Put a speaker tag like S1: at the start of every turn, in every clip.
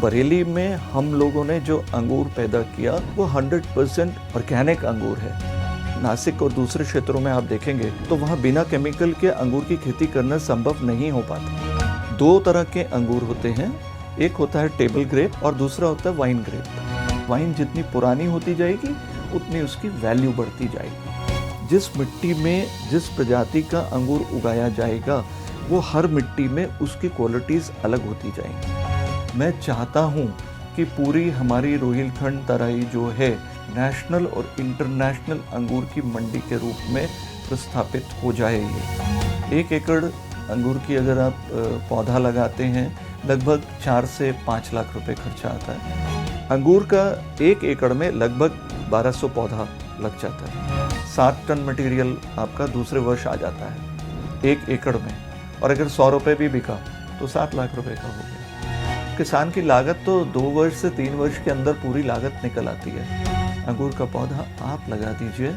S1: बरेली में हम लोगों ने जो अंगूर पैदा किया वो 100% ऑर्गेनिक अंगूर है। नासिक और दूसरे क्षेत्रों में आप देखेंगे तो वहाँ बिना केमिकल के अंगूर की खेती करना संभव नहीं हो पाता। दो तरह के अंगूर होते हैं, एक होता है टेबल ग्रेप और दूसरा होता है वाइन ग्रेप। वाइन जितनी पुरानी होती जाएगी उतनी उसकी वैल्यू बढ़ती जाएगी। जिस मिट्टी में जिस प्रजाति का अंगूर उगाया जाएगा वो हर मिट्टी में उसकी क्वालिटीज़ अलग होती जाएंगी। मैं चाहता हूँ कि पूरी हमारी रोहिलखंड तराई जो है नेशनल और इंटरनेशनल अंगूर की मंडी के रूप में प्रस्थापित हो जाए। ये 1 एकड़ अंगूर की अगर आप पौधा लगाते हैं लगभग 4 से 5 लाख रुपए खर्चा आता है। अंगूर का 1 एकड़ में लगभग 1200 पौधा लग जाता है। 7 टन मटेरियल आपका दूसरे वर्ष आ जाता है 1 एकड़ में, और अगर 100 रुपये भी बिका तो 7 लाख रुपए का हो गया। किसान की लागत तो 2 वर्ष से 3 वर्ष के अंदर पूरी लागत निकल आती है। अंगूर का पौधा आप लगा दीजिए,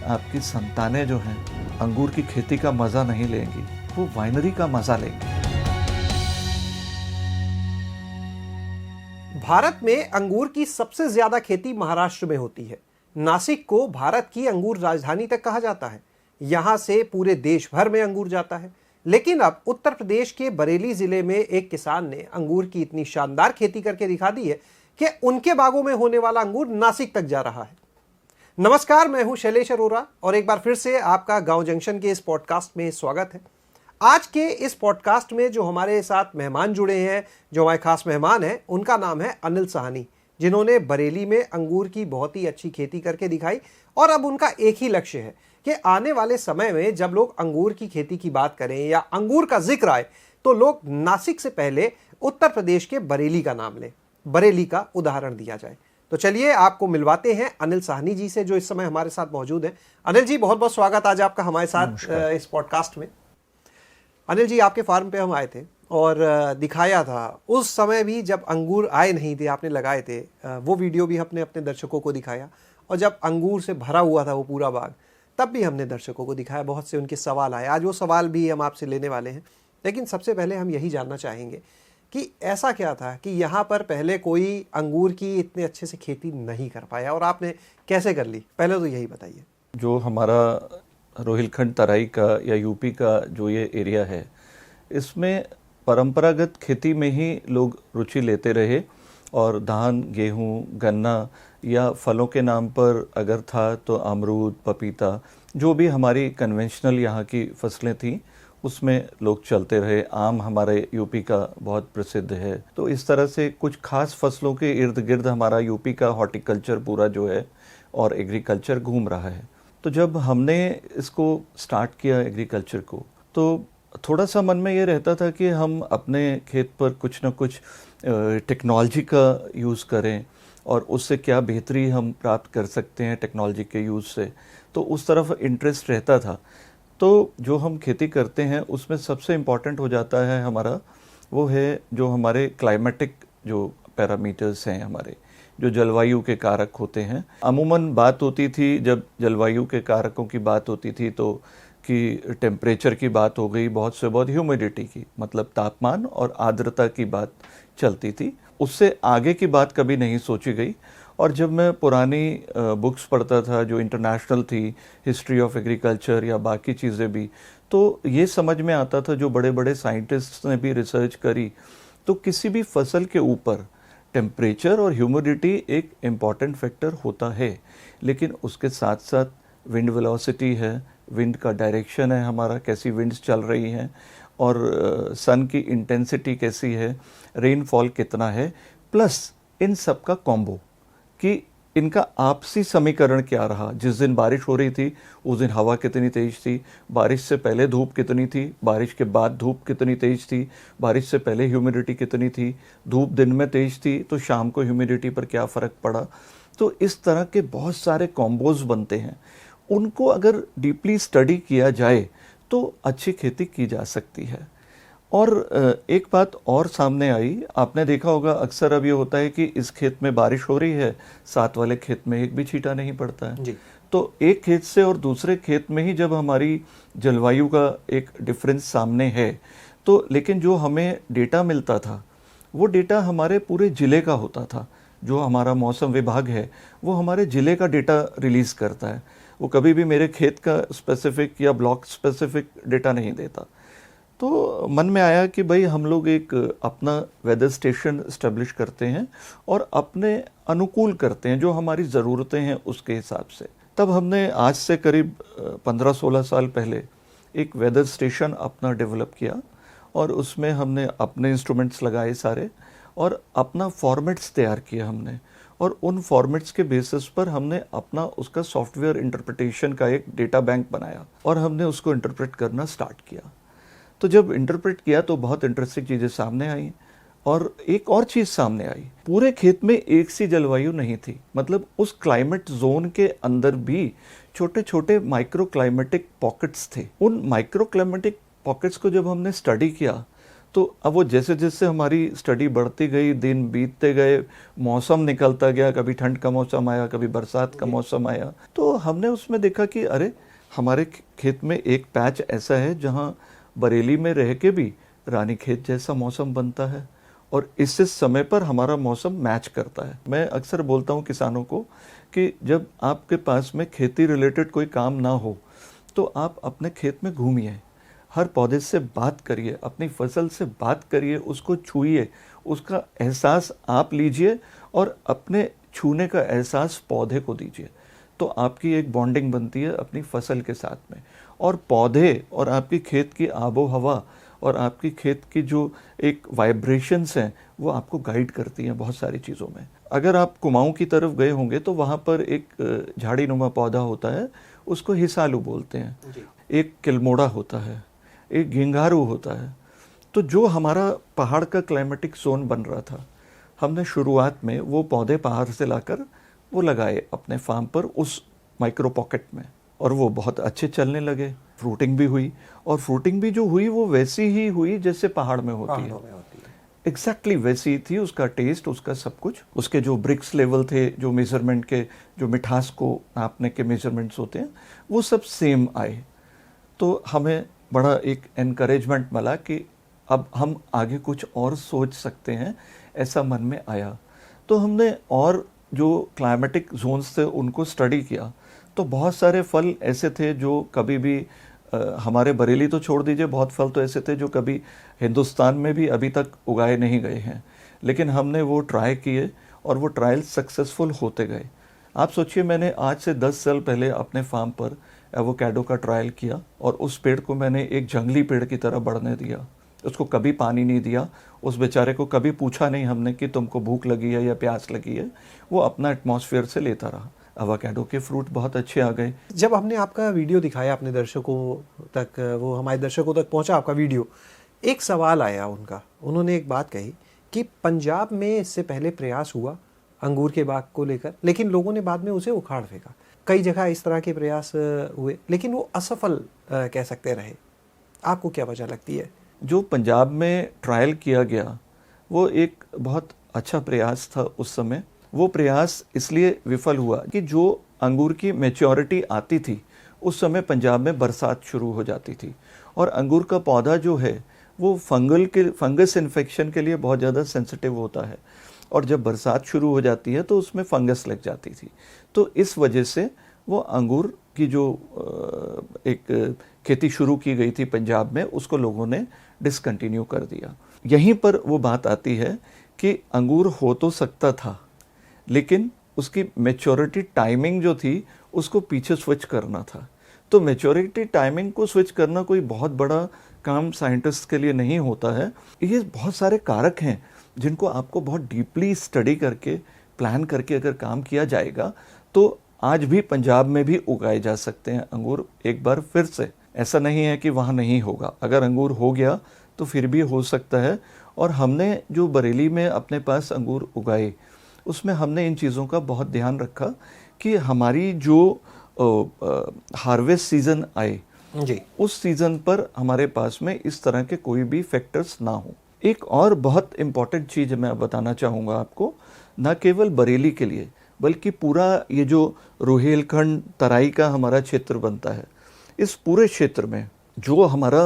S1: आपकी संतानें जो हैं अंगूर की खेती का मज़ा नहीं लेंगी, वो वाइनरी का मज़ा लेंगी।
S2: भारत में अंगूर की सबसे ज्यादा खेती महाराष्ट्र में होती है। नासिक को भारत की अंगूर राजधानी तक कहा जाता है। यहां से पूरे देश भर में अंगूर जाता है। लेकिन अब उत्तर प्रदेश के बरेली जिले में एक किसान ने अंगूर की इतनी शानदार खेती करके दिखा दी है कि उनके बागों में होने वाला अंगूर नासिक तक जा रहा है। नमस्कार, मैं हूं शैलेश अरोरा और एक बार फिर से आपका गांव जंक्शन के इस पॉडकास्ट में स्वागत है। आज के इस पॉडकास्ट में जो हमारे साथ मेहमान जुड़े हैं, जो हमारे खास मेहमान हैं, उनका नाम है अनिल साहनी, जिन्होंने बरेली में अंगूर की बहुत ही अच्छी खेती करके दिखाई। और अब उनका एक ही लक्ष्य है कि आने वाले समय में जब लोग अंगूर की खेती की बात करें या अंगूर का जिक्र आए तो लोग नासिक से पहले उत्तर प्रदेश के बरेली का नाम लें, बरेली का उदाहरण दिया जाए। तो चलिए आपको मिलवाते हैं अनिल साहनी जी से, जो इस समय हमारे साथ मौजूद हैं। अनिल जी, बहुत बहुत स्वागत आज आपका हमारे साथ इस पॉडकास्ट में। अनिल जी, आपके फार्म पे हम आए थे और दिखाया था उस समय भी जब अंगूर आए नहीं थे, आपने लगाए थे, वो वीडियो भी हमने अपने दर्शकों को दिखाया। और जब अंगूर से भरा हुआ था वो पूरा बाग, तब भी हमने दर्शकों को दिखाया। बहुत से उनके सवाल आए, आज वो सवाल भी हम आपसे लेने वाले हैं। लेकिन सबसे पहले हम यही जानना चाहेंगे कि ऐसा क्या था कि यहाँ पर पहले कोई अंगूर की इतने अच्छे से खेती नहीं कर पाया और आपने कैसे कर ली? पहले तो यही बताइए।
S1: जो हमारा रोहिलखंड तराई का या यूपी का जो ये एरिया है, इसमें परंपरागत खेती में ही लोग रुचि लेते रहे और धान, गेहूं, गन्ना या फलों के नाम पर अगर था तो अमरूद, पपीता, जो भी हमारी कन्वेंशनल यहाँ की फसलें थीं उसमें लोग चलते रहे। आम हमारे यूपी का बहुत प्रसिद्ध है। तो इस तरह से कुछ खास फसलों के इर्द गिर्द हमारा यूपी का हॉर्टिकल्चर पूरा जो है और एग्रीकल्चर घूम रहा है। तो जब हमने इसको स्टार्ट किया एग्रीकल्चर को, तो थोड़ा सा मन में ये रहता था कि हम अपने खेत पर कुछ ना कुछ टेक्नोलॉजी का यूज़ करें और उससे क्या बेहतरी हम प्राप्त कर सकते हैं टेक्नोलॉजी के यूज़ से। तो उस तरफ इंटरेस्ट रहता था। तो जो हम खेती करते हैं उसमें सबसे इम्पॉर्टेंट हो जाता है हमारा, वो है जो हमारे क्लाइमेटिक जो पैरामीटर्स हैं, हमारे जो जलवायु के कारक होते हैं। अमूमन बात होती थी जब जलवायु के कारकों की बात होती थी तो कि टेम्परेचर की बात हो गई, बहुत से बहुत ह्यूमिडिटी की, मतलब तापमान और आर्द्रता की बात चलती थी। उससे आगे की बात कभी नहीं सोची गई। और जब मैं पुरानी बुक्स पढ़ता था जो इंटरनेशनल थी, हिस्ट्री ऑफ एग्रीकल्चर या बाकी चीज़ें भी, तो ये समझ में आता था, जो बड़े बड़े साइंटिस्ट्स ने भी रिसर्च करी, तो किसी भी फसल के ऊपर टेम्परेचर और ह्यूमिडिटी एक इम्पॉर्टेंट फैक्टर होता है। लेकिन उसके साथ साथ विंड वेलोसिटी है, विंड का डायरेक्शन है हमारा, कैसी विंड्स चल रही हैं, और सन की इंटेंसिटी कैसी है, रेनफॉल कितना है, प्लस इन सब का कॉम्बो कि इनका आपसी समीकरण क्या रहा। जिस दिन बारिश हो रही थी उस दिन हवा कितनी तेज थी, बारिश से पहले धूप कितनी थी, बारिश के बाद धूप कितनी तेज थी, बारिश से पहले ह्यूमिडिटी कितनी थी, धूप दिन में तेज थी तो शाम को ह्यूमिडिटी पर क्या फ़र्क पड़ा। तो इस तरह के बहुत सारे कॉम्बोज बनते हैं। उनको अगर डीपली स्टडी किया जाए तो अच्छी खेती की जा सकती है। और एक बात और सामने आई, आपने देखा होगा अक्सर अब ये होता है कि इस खेत में बारिश हो रही है, साथ वाले खेत में एक भी छींटा नहीं पड़ता है जी। तो एक खेत से और दूसरे खेत में ही जब हमारी जलवायु का एक डिफरेंस सामने है, तो लेकिन जो हमें डेटा मिलता था वो डेटा हमारे पूरे ज़िले का होता था। जो हमारा मौसम विभाग है वो हमारे ज़िले का डेटा रिलीज़ करता है, वो कभी भी मेरे खेत का स्पेसिफिक या ब्लॉक स्पेसिफिक डेटा नहीं देता। तो मन में आया कि भाई हम लोग एक अपना वेदर स्टेशन इस्टेब्लिश करते हैं और अपने अनुकूल करते हैं, जो हमारी ज़रूरतें हैं उसके हिसाब से। तब हमने आज से करीब 15-16 साल पहले एक वेदर स्टेशन अपना डेवलप किया और उसमें हमने अपने इंस्ट्रूमेंट्स लगाए सारे और अपना फॉर्मेट्स तैयार किए हमने, और उन फॉर्मेट्स के बेसिस पर हमने अपना उसका सॉफ्टवेयर इंटरप्रिटेशन का एक डेटा बैंक बनाया और हमने उसको इंटरप्रेट करना स्टार्ट किया। तो जब इंटरप्रेट किया तो बहुत इंटरेस्टिंग चीज़ें सामने आई, और एक और चीज़ सामने आई, पूरे खेत में एक सी जलवायु नहीं थी। मतलब उस क्लाइमेट जोन के अंदर भी छोटे छोटे माइक्रो क्लाइमेटिक पॉकेट्स थे। उन माइक्रो क्लाइमेटिक पॉकेट्स को जब हमने स्टडी किया तो अब वो जैसे जैसे हमारी स्टडी बढ़ती गई, दिन बीतते गए, मौसम निकलता गया, कभी ठंड का मौसम आया, कभी बरसात का मौसम आया, तो हमने उसमें देखा कि अरे हमारे खेत में एक पैच ऐसा है जहाँ बरेली में रह के भी रानीखेत जैसा मौसम बनता है और इससे समय पर हमारा मौसम मैच करता है। मैं अक्सर बोलता हूँ किसानों को कि जब आपके पास में खेती रिलेटेड कोई काम ना हो तो आप अपने खेत में घूमिए, हर पौधे से बात करिए, अपनी फसल से बात करिए, उसको छूइए, उसका एहसास आप लीजिए और अपने छूने का एहसास पौधे को दीजिए। तो आपकी एक बॉन्डिंग बनती है अपनी फसल के साथ में, और पौधे और आपकी खेत की आबो हवा और आपकी खेत की जो एक वाइब्रेशंस हैं वो आपको गाइड करती हैं बहुत सारी चीज़ों में। अगर आप कुमाऊं की तरफ गए होंगे तो वहाँ पर एक झाड़ी नुमा पौधा होता है, उसको हिसालू बोलते हैं, एक किलमोड़ा होता है, एक घिंगारू होता है। तो जो हमारा पहाड़ का क्लाइमेटिक जोन बन रहा था, हमने शुरुआत में वो पौधे पहाड़ से लाकर वो लगाए अपने फार्म पर उस माइक्रो पॉकेट में, और वो बहुत अच्छे चलने लगे। फ्रूटिंग भी हुई, और फ्रूटिंग भी जो हुई वो वैसी ही हुई जैसे पहाड़ में होती है, एग्जैक्टली वैसी थी। उसका टेस्ट, उसका सब कुछ, उसके जो ब्रिक्स लेवल थे, जो मेजरमेंट के, जो मिठास को नापने के मेजरमेंट्स होते हैं, वो सब सेम आए। तो हमें बड़ा एक एनकरेजमेंट मिला कि अब हम आगे कुछ और सोच सकते हैं, ऐसा मन में आया। तो हमने और जो क्लाइमेटिक जोन्स थे उनको स्टडी किया, तो बहुत सारे फल ऐसे थे जो कभी भी हमारे बरेली तो छोड़ दीजिए, बहुत फल तो ऐसे थे जो कभी हिंदुस्तान में भी अभी तक उगाए नहीं गए हैं, लेकिन हमने वो ट्राई किए और वो ट्रायल सक्सेसफुल होते गए। आप सोचिए, मैंने आज से 10 साल पहले अपने फार्म पर एवोकाडो का ट्रायल किया और उस पेड़ को मैंने एक जंगली पेड़ की तरह बढ़ने दिया। उसको कभी पानी नहीं दिया, उस बेचारे को कभी पूछा नहीं हमने कि तुमको भूख लगी है या प्यास लगी है, वो अपना एटमॉस्फेयर से लेता रहा। एवोकाडो के फ्रूट बहुत अच्छे आ गए।
S2: जब हमने आपका वीडियो दिखाया अपने दर्शकों तक, वो हमारे दर्शकों तक पहुंचा आपका वीडियो, एक सवाल आया उनका, उन्होंने एक बात कही कि पंजाब में इससे पहले प्रयास हुआ अंगूर के बाग को लेकर, लेकिन लोगों ने बाद में उसे उखाड़ फेंका। कई जगह इस तरह के प्रयास हुए लेकिन वो असफल कह सकते रहे। आपको क्या वजह लगती है?
S1: जो पंजाब में ट्रायल किया गया वो एक बहुत अच्छा प्रयास था उस समय। वो प्रयास इसलिए विफल हुआ कि जो अंगूर की मैच्योरिटी आती थी उस समय पंजाब में बरसात शुरू हो जाती थी, और अंगूर का पौधा जो है वो फंगस इन्फेक्शन के लिए बहुत ज़्यादा सेंसिटिव होता है, और जब बरसात शुरू हो जाती है तो उसमें फंगस लग जाती थी। तो इस वजह से वो अंगूर की जो एक खेती शुरू की गई थी पंजाब में, उसको लोगों ने डिसकंटिन्यू कर दिया। यहीं पर वो बात आती है कि अंगूर हो तो सकता था, लेकिन उसकी मैच्योरिटी टाइमिंग जो थी उसको पीछे स्विच करना था। तो मैच्योरिटी टाइमिंग को स्विच करना कोई बहुत बड़ा काम साइंटिस्ट के लिए नहीं होता है। ये बहुत सारे कारक हैं जिनको आपको बहुत डीपली स्टडी करके, प्लान करके अगर काम किया जाएगा तो आज भी पंजाब में भी उगाए जा सकते हैं अंगूर एक बार फिर से। ऐसा नहीं है कि वहाँ नहीं होगा, अगर अंगूर हो गया तो फिर भी हो सकता है। और हमने जो बरेली में अपने पास अंगूर उगाए उसमें हमने इन चीज़ों का बहुत ध्यान रखा कि हमारी जो हार्वेस्ट सीज़न आए
S2: जी,
S1: उस सीज़न पर हमारे पास में इस तरह के कोई भी फैक्टर्स ना हो। एक और बहुत इम्पॉर्टेंट चीज़ मैं बताना चाहूँगा आपको, न केवल बरेली के लिए बल्कि पूरा ये जो रोहिलखंड तराई का हमारा क्षेत्र बनता है, इस पूरे क्षेत्र में जो हमारा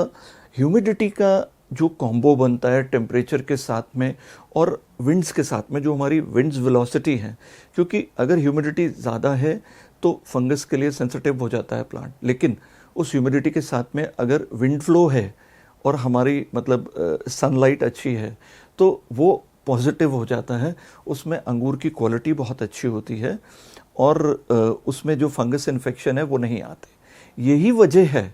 S1: ह्यूमिडिटी का जो कॉम्बो बनता है टेम्परेचर के साथ में और विंड्स के साथ में, जो हमारी विंड्स वेलोसिटी है, क्योंकि अगर ह्यूमिडिटी ज़्यादा है तो फंगस के लिए सेंसिटिव हो जाता है प्लांट, लेकिन उस ह्यूमिडिटी के साथ में अगर विंड फ्लो है और हमारी मतलब सनलाइट अच्छी है तो वो पॉजिटिव हो जाता है, उसमें अंगूर की क्वालिटी बहुत अच्छी होती है और उसमें जो फंगस इन्फेक्शन है वो नहीं आते। यही वजह है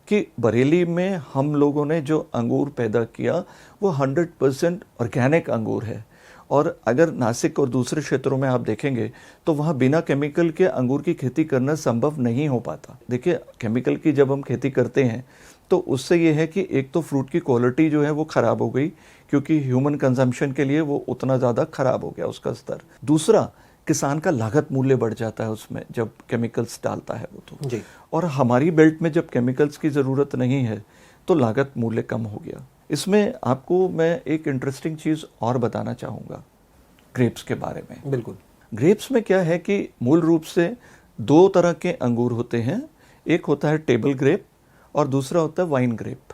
S1: कि बरेली में हम लोगों ने जो अंगूर पैदा किया वो 100% ऑर्गेनिक अंगूर है। और अगर नासिक और दूसरे क्षेत्रों में आप देखेंगे तो वहाँ बिना केमिकल के अंगूर की खेती करना संभव नहीं हो पाता। देखिए, केमिकल की जब हम खेती करते हैं तो उससे ये है कि एक तो फ्रूट की क्वालिटी जो है वो ख़राब हो गई, क्योंकि ह्यूमन कंजम्पशन के लिए वो उतना ज़्यादा ख़राब हो गया उसका स्तर। दूसरा, किसान का लागत मूल्य बढ़ जाता है उसमें जब केमिकल्स डालता है वो तो जी। और हमारी बेल्ट में जब केमिकल्स की ज़रूरत नहीं है तो लागत मूल्य कम हो गया। इसमें आपको मैं एक इंटरेस्टिंग चीज़ और बताना चाहूँगा ग्रेप्स के बारे में।
S2: बिल्कुल।
S1: ग्रेप्स में क्या है कि मूल रूप से दो तरह के अंगूर होते हैं, एक होता है टेबल ग्रेप और दूसरा होता है वाइन ग्रेप।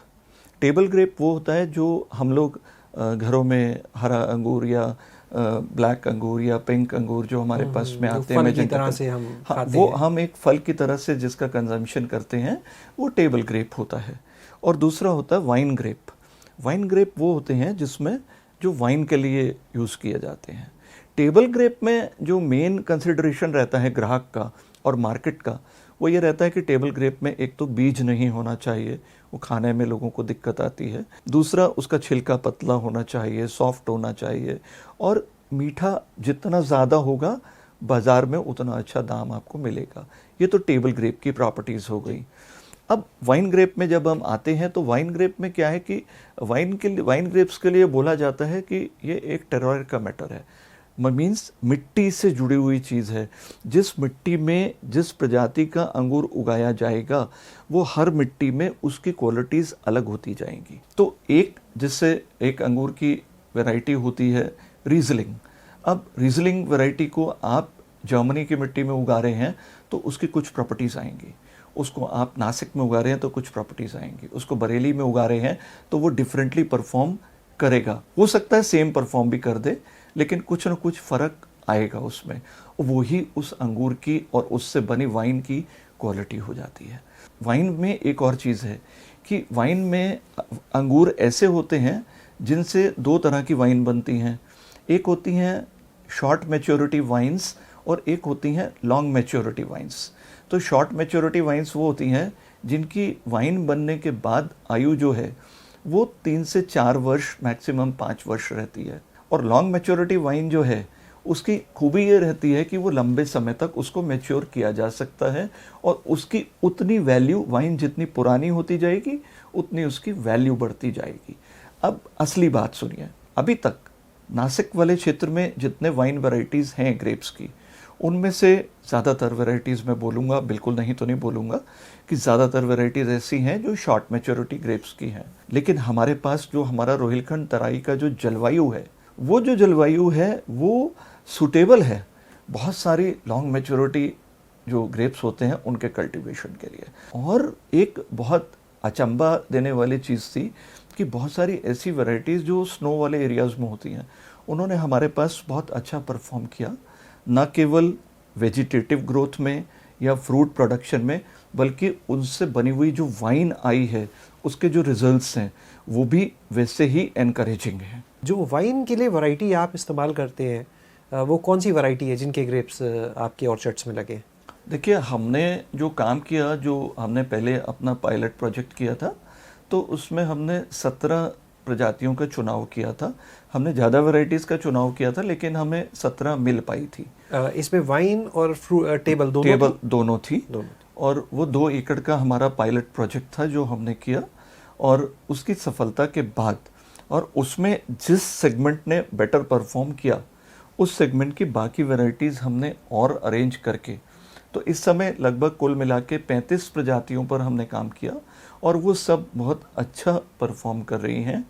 S1: टेबल ग्रेप वो होता है जो हम लोग घरों में हरा अंगूर या ब्लैक अंगूर या पिंक अंगूर जो हमारे पास में आते हैं,
S2: की तरह से हम खाते
S1: वो
S2: हैं।
S1: हम एक फल की तरह से जिसका कंजम्पशन करते हैं वो टेबल ग्रेप होता है। और दूसरा होता है वाइन ग्रेप। वाइन ग्रेप वो होते हैं जिसमें जो वाइन के लिए यूज़ किए जाते हैं। टेबल ग्रेप में जो मेन कंसिडरेशन रहता है ग्राहक का और मार्केट का, वो ये रहता है कि टेबल ग्रेप में एक तो बीज नहीं होना चाहिए, वो खाने में लोगों को दिक्कत आती है। दूसरा, उसका छिलका पतला होना चाहिए, सॉफ्ट होना चाहिए, और मीठा जितना ज़्यादा होगा बाज़ार में उतना अच्छा दाम आपको मिलेगा। ये तो टेबल ग्रेप की प्रॉपर्टीज़ हो गई। अब वाइन ग्रेप में जब हम आते हैं तो वाइन ग्रेप में क्या है कि वाइन ग्रेप्स के लिए बोला जाता है कि ये एक टेरॉयर का मैटर है, मीन्स मिट्टी से जुड़ी हुई चीज़ है। जिस मिट्टी में जिस प्रजाति का अंगूर उगाया जाएगा वो हर मिट्टी में उसकी क्वालिटीज़ अलग होती जाएंगी। तो जिससे एक अंगूर की वैरायटी होती है रीजलिंग। अब रीजलिंग वैरायटी को आप जर्मनी की मिट्टी में उगा रहे हैं तो उसकी कुछ प्रॉपर्टीज़ आएंगी, उसको आप नासिक में उगा रहे हैं तो कुछ प्रॉपर्टीज़ आएंगी, उसको बरेली में उगा रहे हैं तो वो डिफरेंटली परफॉर्म करेगा। हो सकता है सेम परफॉर्म भी कर दे, लेकिन कुछ ना कुछ फ़र्क आएगा उसमें। वो ही उस अंगूर की और उससे बनी वाइन की क्वालिटी हो जाती है। वाइन में एक और चीज़ है कि वाइन में अंगूर ऐसे होते हैं जिनसे दो तरह की वाइन बनती हैं। एक होती हैं शॉर्ट मैच्योरिटी वाइन्स और एक होती हैं लॉन्ग मैच्योरिटी वाइन्स। तो शॉर्ट मैच्योरिटी वाइन्स वो होती हैं जिनकी वाइन बनने के बाद आयु जो है वो 3 से 4 वर्ष, मैक्सिमम 5 वर्ष रहती है। और लॉन्ग मैच्योरिटी वाइन जो है उसकी खूबी ये रहती है कि वो लंबे समय तक उसको मैच्योर किया जा सकता है और उसकी उतनी वैल्यू, वाइन जितनी पुरानी होती जाएगी उतनी उसकी वैल्यू बढ़ती जाएगी। अब असली बात सुनिए, अभी तक नासिक वाले क्षेत्र में जितने वाइन वैरायटीज़ हैं ग्रेप्स की, उनमें से ज़्यादातर वैरायटीज़ मैं बोलूँगा, बिल्कुल नहीं तो नहीं बोलूँगा, कि ज़्यादातर वैरायटीज़ ऐसी हैं जो शॉर्ट मैच्योरिटी ग्रेप्स की हैं। लेकिन हमारे पास जो हमारा रोहिलखंड तराई का जो जलवायु है, वो जो जलवायु है वो सूटेबल है बहुत सारी लॉन्ग मैच्योरिटी जो ग्रेप्स होते हैं उनके कल्टीवेशन के लिए। और एक बहुत अचंभा देने वाली चीज़ थी कि बहुत सारी ऐसी वैरायटीज़ जो स्नो वाले एरियाज़ में होती हैं, उन्होंने हमारे पास बहुत अच्छा परफॉर्म किया, न केवल वेजिटेटिव ग्रोथ में या फ्रूट प्रोडक्शन में, बल्कि उनसे बनी हुई जो वाइन आई है उसके जो रिजल्ट्स हैं वो भी वैसे ही एनकरेजिंग हैं।
S2: जो वाइन के लिए वैरायटी आप इस्तेमाल करते हैं वो कौन सी वैरायटी है जिनके ग्रेप्स आपके ऑर्चर्ड्स में लगे?
S1: देखिए, हमने जो काम किया, जो हमने पहले अपना पायलट प्रोजेक्ट किया था, तो उसमें हमने 17 प्रजातियों का चुनाव किया था। हमने ज़्यादा वैरायटीज़ का चुनाव किया था, लेकिन हमें 17 मिल पाई थी।
S2: इसमें वाइन और टेबल
S1: दोनों थी। और वो 2 एकड़ का हमारा पायलट प्रोजेक्ट था जो हमने किया, और उसकी सफलता के बाद और उसमें जिस सेगमेंट ने बेटर परफॉर्म किया उस सेगमेंट की बाकी वैरायटीज़ हमने और अरेंज करके, तो इस समय लगभग कुल मिला के 35 प्रजातियों पर हमने काम किया और वो सब बहुत अच्छा परफॉर्म कर रही हैं।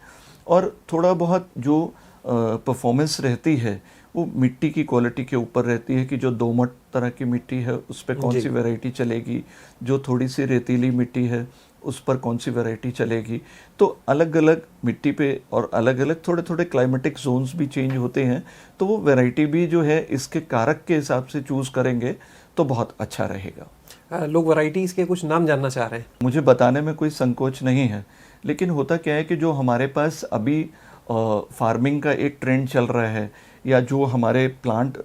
S1: और थोड़ा बहुत जो परफॉर्मेंस रहती है वो मिट्टी की क्वालिटी के ऊपर रहती है कि जो दोमट तरह की मिट्टी है उस पर कौन सी वैरायटी चलेगी, जो थोड़ी सी रेतीली मिट्टी है उस पर कौन सी वैरायटी चलेगी। तो अलग अलग मिट्टी पे और अलग अलग थोड़े थोड़े क्लाइमेटिक जोन्स भी चेंज होते हैं, तो वो वैरायटी भी जो है इसके कारक के हिसाब से चूज़ करेंगे तो बहुत अच्छा रहेगा।
S2: लोग वैरायटीज़ के कुछ नाम जानना चाह रहे हैं।
S1: मुझे बताने में कोई संकोच नहीं है, लेकिन होता क्या है कि जो हमारे पास अभी फार्मिंग का एक ट्रेंड चल रहा है, या जो हमारे प्लांट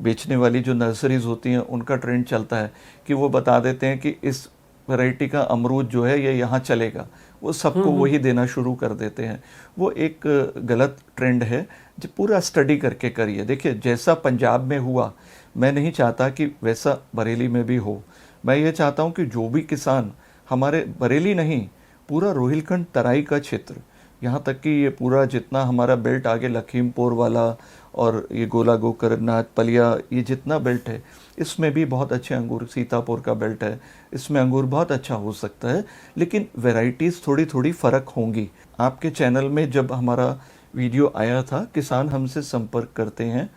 S1: बेचने वाली जो नर्सरीज होती हैं उनका ट्रेंड चलता है कि वो बता देते हैं कि इस वैरायटी का अमरूद जो है ये यहाँ चलेगा, वो सबको वही देना शुरू कर देते हैं। वो एक गलत ट्रेंड है, जो पूरा स्टडी करके करिए। देखिए, जैसा पंजाब में हुआ, मैं नहीं चाहता कि वैसा बरेली में भी हो। मैं ये चाहता हूँ कि जो भी किसान, हमारे बरेली नहीं, पूरा रोहिलखंड तराई का क्षेत्र, यहाँ तक कि ये पूरा जितना हमारा बेल्ट आगे लखीमपुर वाला और ये गोला गोकरनाथ पलिया, ये जितना बेल्ट है, इसमें भी बहुत अच्छे अंगूर, सीतापुर का बेल्ट है, इसमें अंगूर बहुत अच्छा हो सकता है, लेकिन वैरायटीज़ थोड़ी थोड़ी फ़र्क होंगी। आपके चैनल में जब हमारा वीडियो आया था, किसान हमसे संपर्क करते हैं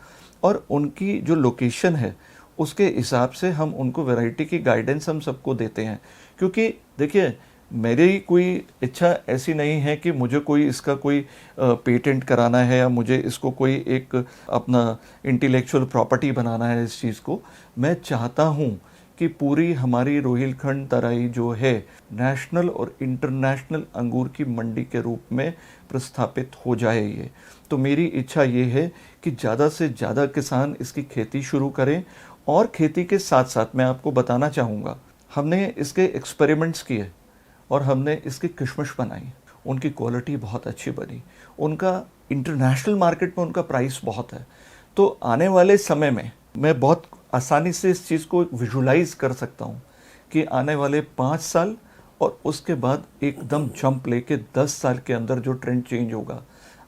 S1: और उनकी जो लोकेशन है उसके हिसाब से हम उनको वैरायटी की गाइडेंस हम सबको देते हैं। क्योंकि देखिए, मेरी कोई इच्छा ऐसी नहीं है कि मुझे कोई इसका कोई पेटेंट कराना है या मुझे इसको कोई एक अपना इंटेलेक्चुअल प्रॉपर्टी बनाना है इस चीज़ को। मैं चाहता हूँ कि पूरी हमारी रोहिलखंड तराई जो है नेशनल और इंटरनेशनल अंगूर की मंडी के रूप में प्रस्थापित हो जाए ये। तो मेरी इच्छा ये है कि ज़्यादा से ज़्यादा किसान इसकी खेती शुरू करें। और खेती के साथ साथ मैं आपको बताना चाहूँगा, हमने इसके एक्सपेरिमेंट्स किए और हमने इसकी किशमिश बनाई, उनकी क्वालिटी बहुत अच्छी बनी, उनका इंटरनेशनल मार्केट में उनका प्राइस बहुत है। तो आने वाले समय में मैं बहुत आसानी से इस चीज़ को विजुलाइज कर सकता हूँ कि आने वाले 5 साल और उसके बाद एकदम जंप लेके 10 साल के अंदर जो ट्रेंड चेंज होगा,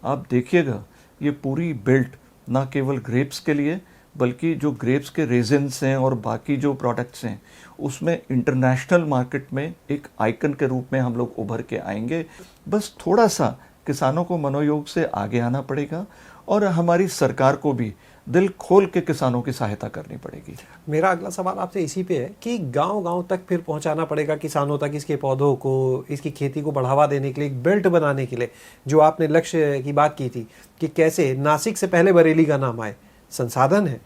S1: आप देखिएगा, ये पूरी बेल्ट ना केवल ग्रेप्स के लिए, बल्कि जो ग्रेप्स के रेजिन्स हैं और बाकी जो प्रोडक्ट्स हैं, उसमें इंटरनेशनल मार्केट में एक आइकन के रूप में हम लोग उभर के आएंगे। बस थोड़ा सा किसानों को मनोयोग से आगे आना पड़ेगा और हमारी सरकार को भी दिल खोल के किसानों की सहायता करनी पड़ेगी।
S2: मेरा अगला सवाल आपसे इसी पे है कि गांव-गांव तक फिर पहुंचाना पड़ेगा किसानों तक इसके पौधों को, इसकी खेती को बढ़ावा देने के लिए, एक बेल्ट बनाने के लिए, जो आपने लक्ष्य की बात की थी कि कैसे नासिक से पहले बरेली का नाम आए। संसाधन है,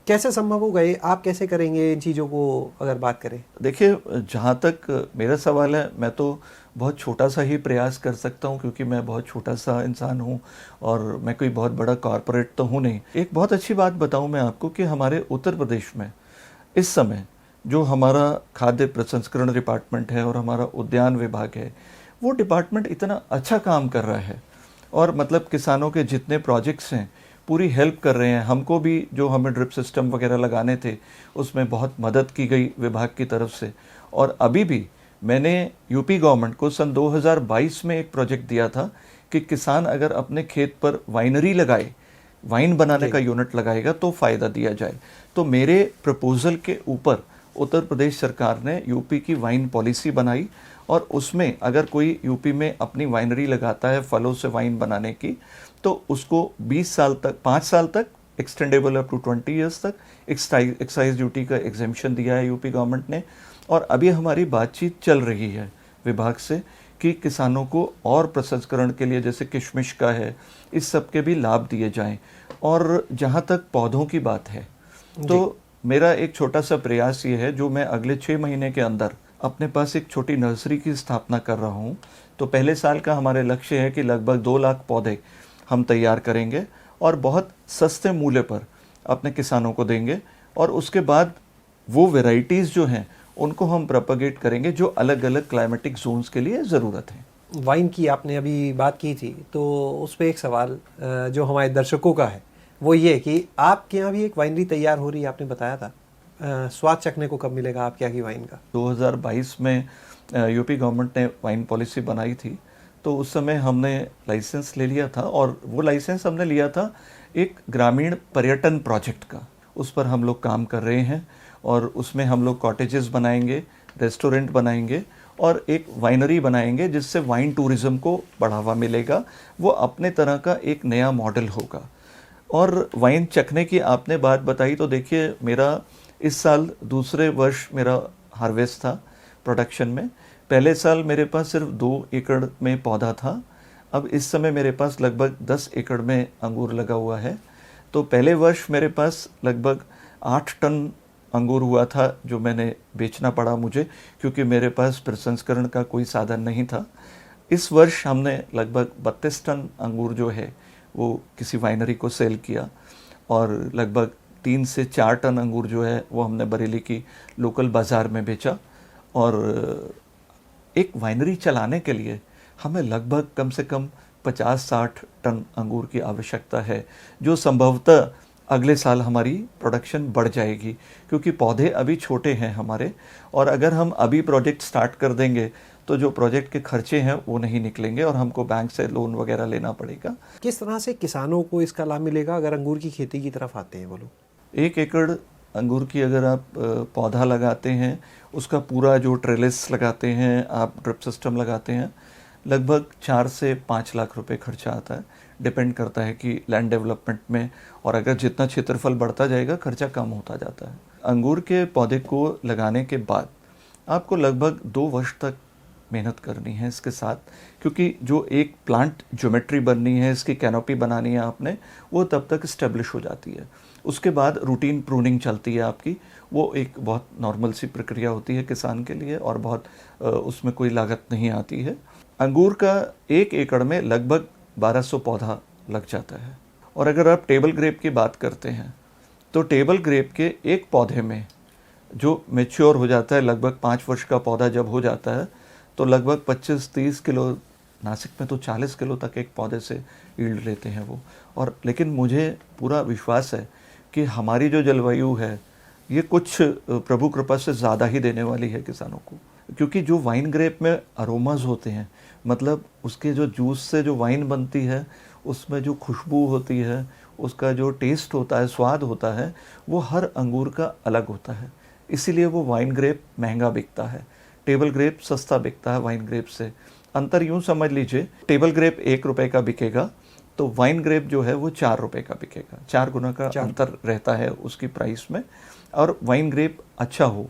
S2: कैसे संभव होगा ये? आप कैसे करेंगे इन चीज़ों को, अगर बात करें?
S1: देखिए, जहाँ तक मेरा सवाल है, मैं तो बहुत छोटा सा ही प्रयास कर सकता हूँ, क्योंकि मैं बहुत छोटा सा इंसान हूँ और मैं कोई बहुत बड़ा कॉरपोरेट तो हूँ नहीं। एक बहुत अच्छी बात बताऊँ मैं आपको कि हमारे उत्तर प्रदेश में इस समय जो हमारा खाद्य प्रसंस्करण डिपार्टमेंट है और हमारा उद्यान विभाग है, वो डिपार्टमेंट इतना अच्छा काम कर रहा है और मतलब किसानों के जितने प्रोजेक्ट्स हैं पूरी हेल्प कर रहे हैं। हमको भी जो हमें ड्रिप सिस्टम वगैरह लगाने थे, उसमें बहुत मदद की गई विभाग की तरफ से। और अभी भी मैंने यूपी गवर्नमेंट को सन 2022 में एक प्रोजेक्ट दिया था कि किसान अगर अपने खेत पर वाइनरी लगाए, वाइन बनाने का यूनिट लगाएगा तो फ़ायदा दिया जाए। तो मेरे प्रपोजल के ऊपर उत्तर प्रदेश सरकार ने यूपी की वाइन पॉलिसी बनाई और उसमें अगर कोई यूपी में अपनी वाइनरी लगाता है फलों से वाइन बनाने की, तो उसको 20 साल तक, 5 साल तक, एक्सटेंडेबल अप टू 20 ईयर्स तक एक्साइज ड्यूटी का एग्जेम्पशन दिया है यूपी गवर्नमेंट ने। और अभी हमारी बातचीत चल रही है विभाग से कि किसानों को और प्रसंस्करण के लिए, जैसे किशमिश का है, इस सब के भी लाभ दिए जाएं। और जहाँ तक पौधों की बात है, तो मेरा एक छोटा सा प्रयास ये है, जो मैं अगले 6 महीने के अंदर अपने पास एक छोटी नर्सरी की स्थापना कर रहा हूँ। तो पहले साल का हमारे लक्ष्य है कि लगभग 2 लाख पौधे हम तैयार करेंगे और बहुत सस्ते मूल्य पर अपने किसानों को देंगे। और उसके बाद वो वैरायटीज़ जो हैं उनको हम प्रोपेगेट करेंगे जो अलग अलग क्लाइमेटिक जोन्स के लिए ज़रूरत है।
S2: वाइन की आपने अभी बात की थी, तो उस पर एक सवाल जो हमारे दर्शकों का है वो ये कि आपके यहाँ भी एक वाइनरी तैयार हो रही है, आपने बताया था। स्वाद चखने को कब मिलेगा आपके यहाँ की वाइन का?
S1: 2022 में यूपी गवर्नमेंट ने वाइन पॉलिसी बनाई थी, तो उस समय हमने लाइसेंस ले लिया था और वो लाइसेंस हमने लिया था एक ग्रामीण पर्यटन प्रोजेक्ट का। उस पर हम लोग काम कर रहे हैं और उसमें हम लोग कॉटेजेस बनाएंगे, रेस्टोरेंट बनाएंगे और एक वाइनरी बनाएंगे, जिससे वाइन टूरिज़्म को बढ़ावा मिलेगा। वो अपने तरह का एक नया मॉडल होगा। और वाइन चखने की आपने बात बताई, तो देखिए, मेरा इस साल दूसरे वर्ष मेरा हार्वेस्ट था प्रोडक्शन में। पहले साल मेरे पास सिर्फ 2 एकड़ में पौधा था, अब इस समय मेरे पास लगभग 10 एकड़ में अंगूर लगा हुआ है। तो पहले वर्ष मेरे पास लगभग 8 टन अंगूर हुआ था जो मैंने बेचना पड़ा मुझे, क्योंकि मेरे पास प्रसंस्करण का कोई साधन नहीं था। इस वर्ष हमने लगभग 32 टन अंगूर जो है वो किसी वाइनरी को सेल किया, और लगभग 3 से 4 टन अंगूर जो है वो हमने बरेली की लोकल बाज़ार में बेचा। और एक वाइनरी चलाने के लिए हमें लगभग कम से कम 50-60 टन अंगूर की आवश्यकता है, जो संभवतः अगले साल हमारी प्रोडक्शन बढ़ जाएगी, क्योंकि पौधे अभी छोटे हैं हमारे, और अगर हम अभी प्रोजेक्ट स्टार्ट कर देंगे तो जो प्रोजेक्ट के खर्चे हैं वो नहीं निकलेंगे और हमको बैंक से लोन वगैरह लेना पड़ेगा।
S2: किस तरह से किसानों को इसका लाभ मिलेगा अगर अंगूर की खेती की तरफ आते हैं वो लोग?
S1: 1 एकड़ अंगूर की अगर आप पौधा लगाते हैं, उसका पूरा जो ट्रेलिस लगाते हैं, आप ड्रिप सिस्टम लगाते हैं, लगभग 4 से 5 लाख रुपए खर्चा आता है। डिपेंड करता है कि लैंड डेवलपमेंट में, और अगर जितना क्षेत्रफल बढ़ता जाएगा खर्चा कम होता जाता है। अंगूर के पौधे को लगाने के बाद आपको लगभग 2 वर्ष तक मेहनत करनी है इसके साथ, क्योंकि जो एक प्लांट ज्योमेट्री बननी है, इसकी कैनोपी बनानी है आपने, वो तब तक इस्टेब्लिश हो जाती है। उसके बाद रूटीन प्रूनिंग चलती है आपकी, वो एक बहुत नॉर्मल सी प्रक्रिया होती है किसान के लिए, और बहुत उसमें कोई लागत नहीं आती है। अंगूर का 1 एकड़ में लगभग 1200 पौधा लग जाता है। और अगर आप टेबल ग्रेप की बात करते हैं तो टेबल ग्रेप के एक पौधे में जो मैच्योर हो जाता है, लगभग 5 वर्ष का पौधा जब हो जाता है, तो लगभग 25-30 किलो, नासिक में तो 40 किलो तक एक पौधे से यील्ड लेते हैं वो। और लेकिन मुझे पूरा विश्वास है कि हमारी जो जलवायु है ये कुछ प्रभु कृपा से ज़्यादा ही देने वाली है किसानों को, क्योंकि जो वाइन ग्रेप में अरोमाज होते हैं, मतलब उसके जो जूस से जो वाइन बनती है उसमें जो खुशबू होती है, उसका जो टेस्ट होता है, स्वाद होता है, वो हर अंगूर का अलग होता है। इसीलिए वो वाइन ग्रेप महंगा बिकता है, टेबल ग्रेप सस्ता बिकता है वाइन ग्रेप से। अंतर यूँ समझ लीजिए, टेबल ग्रेप 1 रुपये का बिकेगा तो वाइन ग्रेप जो है वो 4 रुपये का बिकेगा। 4 गुना का अंतर रहता है उसकी प्राइस में, और वाइन ग्रेप अच्छा हो।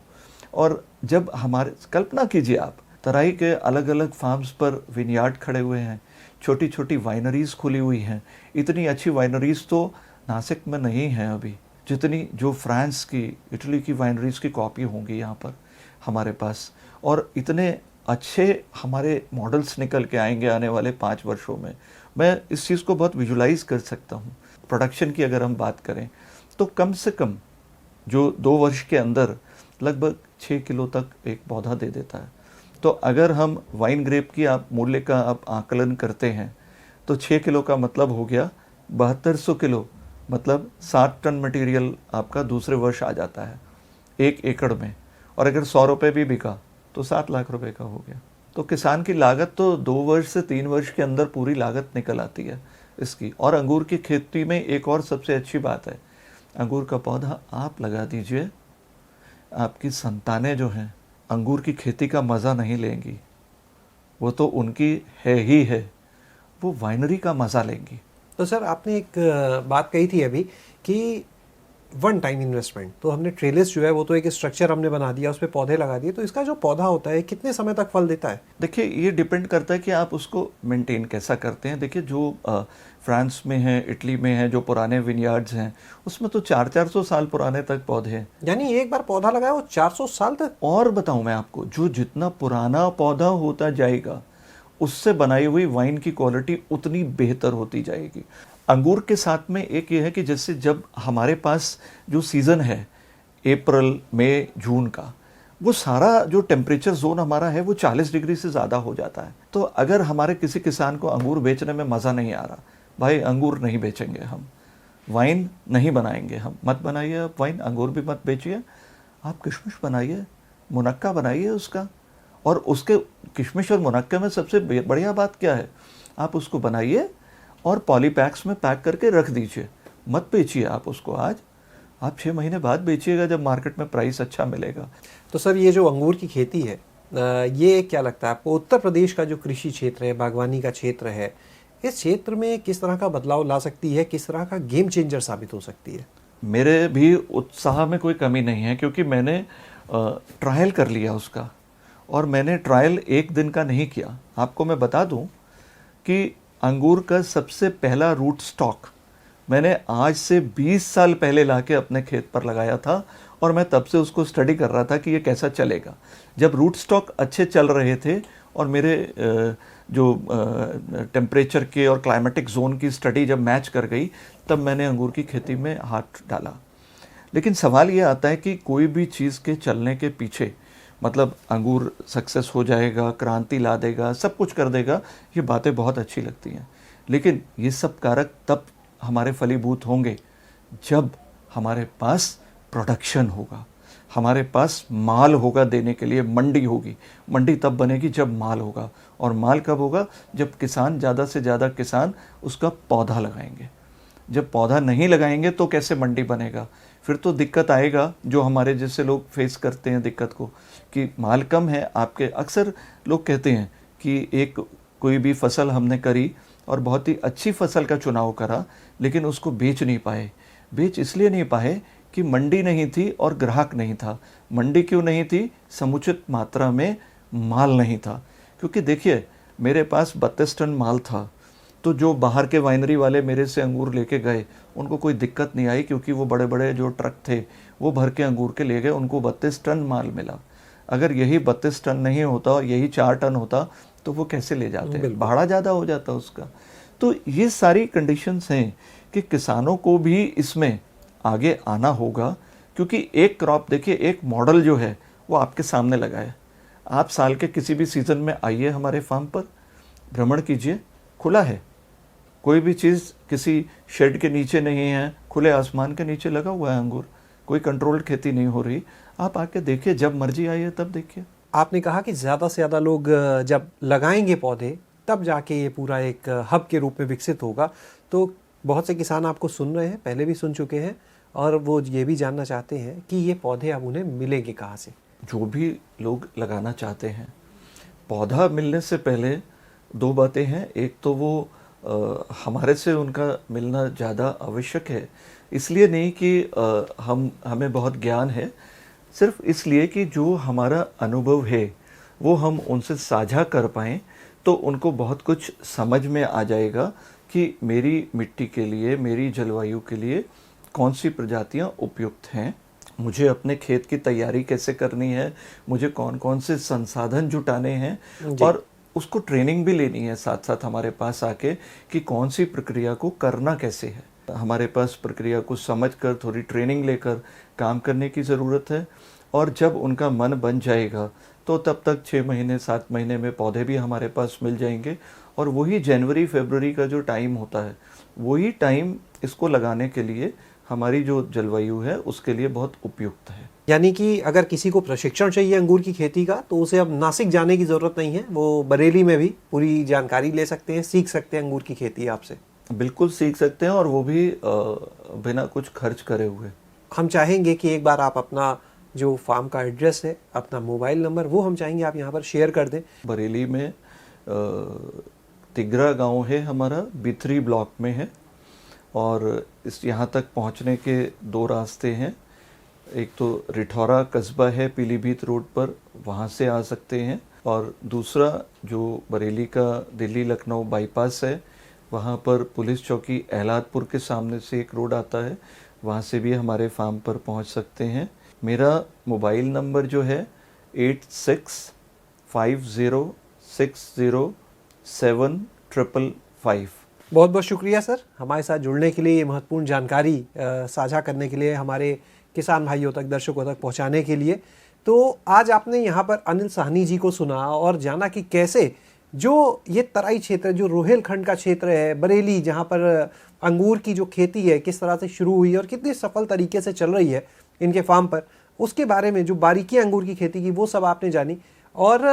S1: और जब हमारे, कल्पना कीजिए आप, तराई के अलग अलग फार्म्स पर विनयार्ड खड़े हुए हैं, छोटी छोटी वाइनरीज खुली हुई हैं। इतनी अच्छी वाइनरीज तो नासिक में नहीं है अभी, जितनी जो फ्रांस की, इटली की वाइनरीज की कॉपी होंगी यहाँ पर हमारे पास। और इतने अच्छे हमारे मॉडल्स निकल के आएंगे आने वाले 5 वर्षों में। मैं इस चीज़ को बहुत विजुलाइज कर सकता हूँ। प्रोडक्शन की अगर हम बात करें तो कम से कम जो 2 वर्ष के अंदर लगभग 6 किलो तक एक पौधा दे देता है। तो अगर हम वाइन ग्रेप की आप मूल्य का आप आकलन करते हैं तो 6 किलो का मतलब हो गया 7200 किलो, मतलब 7 टन मटेरियल आपका दूसरे वर्ष आ जाता है 1 एकड़ में। और अगर 100 रुपये भी बिका तो 7 लाख रुपए का हो गया। तो किसान की लागत तो 2 वर्ष से 3 वर्ष के अंदर पूरी लागत निकल आती है इसकी। और अंगूर की खेती में एक और सबसे अच्छी बात है, अंगूर का पौधा आप लगा दीजिए, आपकी संतानें जो हैं अंगूर की खेती का मज़ा नहीं लेंगी, वो तो उनकी है ही है, वो वाइनरी का मज़ा लेंगी।
S2: तो सर, आपने एक बात कही थी अभी कि वन टाइम इन्वेस्टमेंट, तो हमने ट्रेलिस जो है वो तो एक स्ट्रक्चर हमने बना दिया, उस पर पौधे लगा दिए, तो इसका जो पौधा होता है कितने समय तक फल देता है?
S1: देखिए, ये डिपेंड करता है कि आप उसको मेंटेन कैसा करते हैं। देखिए, जो फ्रांस में है, इटली में है, जो पुराने विनयार्ड्स हैं, उसमें तो 400-400 साल पुराने तक पौधे हैं।
S2: यानी एक बार पौधा लगाया वो 400 साल तक?
S1: और बताऊं मैं आपको, जो जितना पुराना पौधा होता जाएगा उससे बनाई हुई वाइन की क्वालिटी उतनी बेहतर होती जाएगी। अंगूर के साथ में एक ये है कि जैसे जब हमारे पास जो सीज़न है अप्रैल, मई, जून का, वो सारा जो टेम्परेचर जोन हमारा है वो 40 डिग्री से ज़्यादा हो जाता है। तो अगर हमारे किसी किसान को अंगूर बेचने में मज़ा नहीं आ रहा, भाई अंगूर नहीं बेचेंगे हम, वाइन नहीं बनाएंगे हम। मत बनाइए आप वाइन, अंगूर भी मत बेचिए, आप किशमिश बनाइए, मुनक्का बनाइए उसका। और उसके किशमिश और मुनक्के में सबसे बढ़िया बात क्या है, आप उसको बनाइए और पॉलीपैक्स में पैक करके रख दीजिए, मत बेचिए आप उसको आज, आप 6 महीने बाद बेचिएगा जब मार्केट में प्राइस अच्छा मिलेगा।
S2: तो सर, ये जो अंगूर की खेती है, ये क्या लगता है आपको, उत्तर प्रदेश का जो कृषि क्षेत्र है, बागवानी का क्षेत्र है, इस क्षेत्र में किस तरह का बदलाव ला सकती है, किस तरह का गेम चेंजर साबित हो सकती है?
S1: मेरे भी उत्साह में कोई कमी नहीं है, क्योंकि मैंने ट्रायल कर लिया उसका, और मैंने ट्रायल एक दिन का नहीं किया। आपको मैं बता दूं कि अंगूर का सबसे पहला रूट स्टॉक मैंने आज से 20 साल पहले लाके अपने खेत पर लगाया था और मैं तब से उसको स्टडी कर रहा था कि ये कैसा चलेगा। जब रूट स्टॉक अच्छे चल रहे थे और मेरे जो टेम्परेचर के और क्लाइमेटिक जोन की स्टडी जब मैच कर गई, तब मैंने अंगूर की खेती में हाथ डाला। लेकिन सवाल ये आता है कि कोई भी चीज़ के चलने के पीछे, मतलब अंगूर सक्सेस हो जाएगा, क्रांति ला देगा, सब कुछ कर देगा, ये बातें बहुत अच्छी लगती हैं। लेकिन ये सब कारक तब हमारे फलीभूत होंगे जब हमारे पास प्रोडक्शन होगा, हमारे पास माल होगा देने के लिए, मंडी होगी। मंडी तब बनेगी जब माल होगा, और माल कब होगा? जब किसान, ज़्यादा से ज़्यादा किसान उसका पौधा लगाएंगे। जब पौधा नहीं लगाएंगे तो कैसे मंडी बनेगा? फिर तो दिक्कत आएगा, जो हमारे जैसे लोग फेस करते हैं दिक्कत को, कि माल कम है आपके। अक्सर लोग कहते हैं कि एक कोई भी फसल हमने करी और बहुत ही अच्छी फसल का चुनाव करा, लेकिन उसको बेच नहीं पाए। बेच इसलिए नहीं पाए कि मंडी नहीं थी और ग्राहक नहीं था। मंडी क्यों नहीं थी? समुचित मात्रा में माल नहीं था। क्योंकि देखिए, मेरे पास 32 टन माल था, तो जो बाहर के वाइनरी वाले मेरे से अंगूर लेके गए, उनको कोई दिक्कत नहीं आई, क्योंकि वो बड़े बड़े जो ट्रक थे वो भर के अंगूर के ले गए, उनको 32 टन माल मिला। अगर यही 32 टन नहीं होता, यही 4 टन होता, तो वो कैसे ले जाते? भाड़ा ज़्यादा हो जाता उसका। तो ये सारी कंडीशंस हैं कि किसानों को भी इसमें आगे आना होगा, क्योंकि एक क्रॉप, देखिए, एक मॉडल जो है वो आपके सामने लगा है। आप साल के किसी भी सीज़न में आइए हमारे फार्म पर, भ्रमण कीजिए, खुला है। कोई भी चीज़ किसी शेड के नीचे नहीं है, खुले आसमान के नीचे लगा हुआ है अंगूर। कोई कंट्रोल्ड खेती नहीं हो रही। आप आके देखिए, जब मर्जी आइए तब देखिए।
S2: आपने कहा कि ज़्यादा से ज़्यादा लोग जब लगाएंगे पौधे, तब जाके ये पूरा एक हब के रूप में विकसित होगा। तो बहुत से किसान आपको सुन रहे हैं, पहले भी सुन चुके हैं, और वो ये भी जानना चाहते हैं कि ये पौधे अब उन्हें मिलेंगे कहाँ से।
S1: जो भी लोग लगाना चाहते हैं, पौधा मिलने से पहले 2 बातें हैं। एक तो वो हमारे से उनका मिलना ज़्यादा आवश्यक है, इसलिए नहीं कि हमें बहुत ज्ञान है, सिर्फ इसलिए कि जो हमारा अनुभव है वो हम उनसे साझा कर पाएँ, तो उनको बहुत कुछ समझ में आ जाएगा कि मेरी मिट्टी के लिए, मेरी जलवायु के लिए कौन सी प्रजातियां उपयुक्त हैं, मुझे अपने खेत की तैयारी कैसे करनी है, मुझे कौन कौन से संसाधन जुटाने हैं, और उसको ट्रेनिंग भी लेनी है साथ साथ हमारे पास आके, कि कौन सी प्रक्रिया को करना कैसे है। हमारे पास प्रक्रिया को समझकर, थोड़ी ट्रेनिंग लेकर काम करने की ज़रूरत है। और जब उनका मन बन जाएगा, तो तब तक 6 महीने 7 महीने में पौधे भी हमारे पास मिल जाएंगे। और वही जनवरी फरवरी का जो टाइम होता है, वही टाइम इसको लगाने के लिए हमारी जो जलवायु है उसके लिए बहुत उपयुक्त है।
S2: यानी कि अगर किसी को प्रशिक्षण चाहिए अंगूर की खेती का, तो उसे अब नासिक जाने की ज़रूरत नहीं है, वो बरेली में भी पूरी जानकारी ले सकते हैं, सीख सकते हैं अंगूर की खेती आपसे।
S1: बिल्कुल सीख सकते हैं, और वो भी बिना कुछ खर्च करे हुए।
S2: हम चाहेंगे कि एक बार आप अपना जो फार्म का एड्रेस है, अपना मोबाइल नंबर, वो हम चाहेंगे आप यहाँ पर शेयर कर दें।
S1: बरेली में तिगरा गांव है हमारा, B3 ब्लॉक में है, और इस यहाँ तक पहुँचने के 2 रास्ते हैं। एक तो रिठौरा कस्बा है पीलीभीत रोड पर, वहाँ से आ सकते हैं, और दूसरा जो बरेली का दिल्ली लखनऊ बाईपास है, वहाँ पर पुलिस चौकी एलादपुर के सामने से एक रोड आता है, वहाँ से भी हमारे फार्म पर पहुँच सकते हैं। मेरा मोबाइल नंबर जो है 8650607555।
S2: बहुत बहुत शुक्रिया सर, हमारे साथ जुड़ने के लिए, ये महत्वपूर्ण जानकारी साझा करने के लिए, हमारे किसान भाइयों तक, दर्शकों तक पहुंचाने के लिए। तो आज आपने यहाँ पर अनिल साहनी जी को सुना और जाना कि कैसे जो ये तराई क्षेत्र, जो रोहिलखंड का क्षेत्र है, बरेली, जहाँ पर अंगूर की जो खेती है किस तरह से शुरू हुई और कितनी सफल तरीके से चल रही है इनके फार्म पर, उसके बारे में जो बारीकियां अंगूर की खेती की, वो सब आपने जानी। और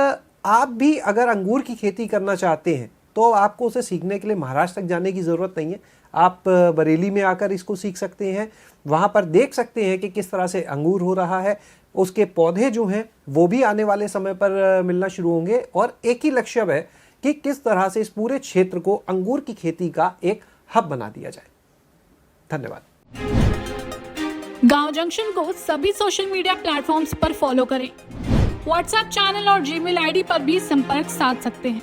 S2: आप भी अगर अंगूर की खेती करना चाहते हैं तो आपको उसे सीखने के लिए महाराष्ट्र तक जाने की ज़रूरत नहीं है। आप बरेली में आकर इसको सीख सकते हैं, वहाँ पर देख सकते हैं कि किस तरह से अंगूर हो रहा है। उसके पौधे जो हैं वो भी आने वाले समय पर मिलना शुरू होंगे, और एक ही लक्ष्य है कि किस तरह से इस पूरे क्षेत्र को अंगूर की खेती का एक हब बना दिया जाए। धन्यवाद।
S3: गांव जंक्शन को सभी सोशल मीडिया प्लेटफॉर्म्स पर फॉलो करें व्हाट्सएप चैनल और जीमेल आईडी पर भी संपर्क साध सकते हैं।